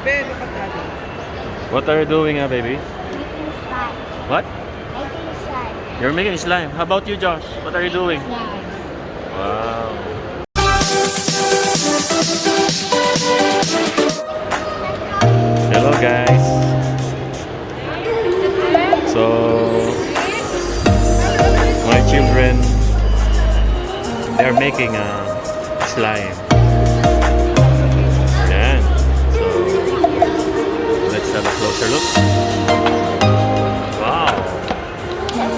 Ben, look at daddy. What are you doing, baby? Making slime. What? Making slime. You're making slime. How about you, Josh? What are you doing? Slime. Wow. Hello, guys. So, my children, they're making a slime. Yan. So, let's have a closer look. Wow.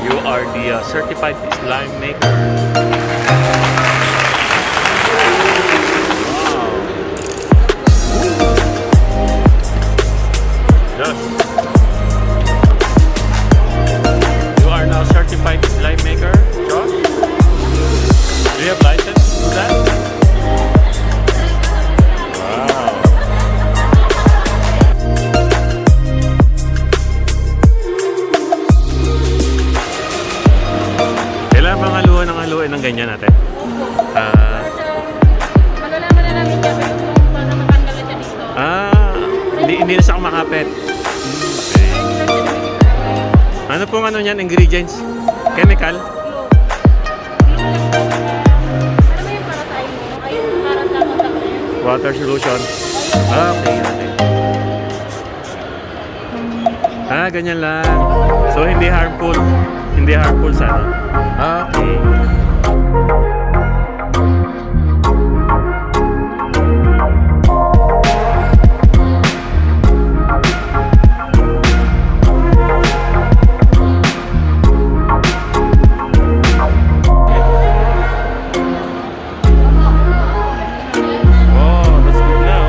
You are the certified slime maker. Wow. Yes. You are now certified slime maker, Josh? Do you have license to do that? Wow. Kailangan bang haluan ng ganyan natin? Malalaman na namin kaya kung paano matanggal siya dito. Hindi na siya kumakapit. Okay. Ano pong ano niyan, ingredients? Chemical? Ano ba yung para sa inyo? Ayun, para sa kontak na yan. Water solution? Okay, okay. Ganyan lang. So, hindi harmful. Hindi harmful sa ano? Okay. Oh, that's good now.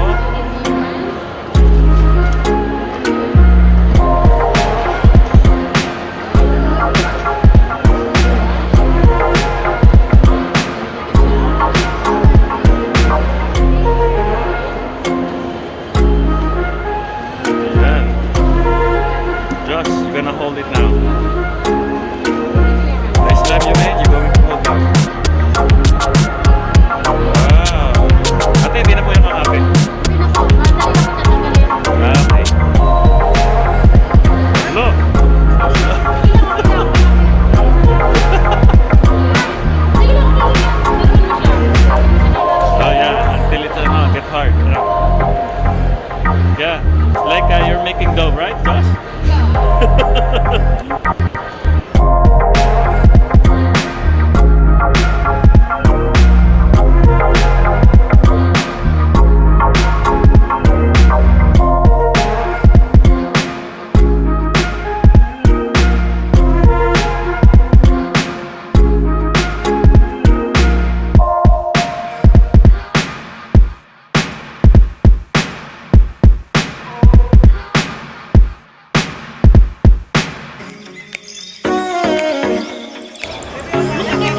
Yan. Josh, you're gonna hold it now. I slap you, man. You're going to hold it. Wow. Ate, hindi na po yung kakapit. Okay. Hello. Oh yeah, until it's get hard. Yeah, it's like you're making dough, right, Josh?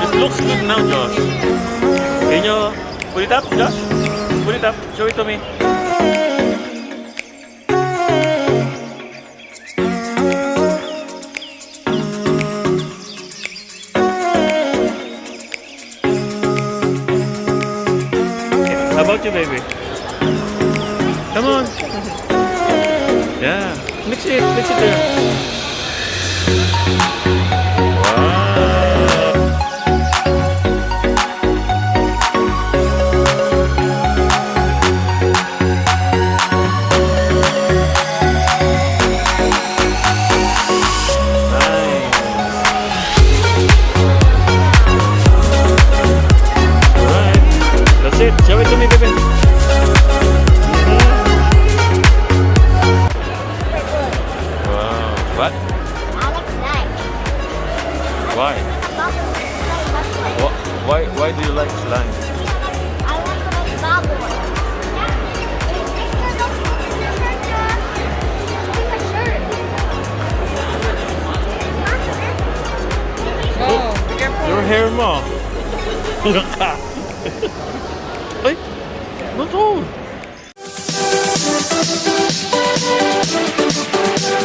It looks good now, Josh. Can you put it up, Josh? Put it up. Show it to me. How about you, baby? Come on. Yeah. Mix it there. Wow. Show it to me, baby. Wow. What? I like slime. Why? Why do you like slime? I want to make bubbles. Oh, be careful. Your hair mo. Ay! Ano to?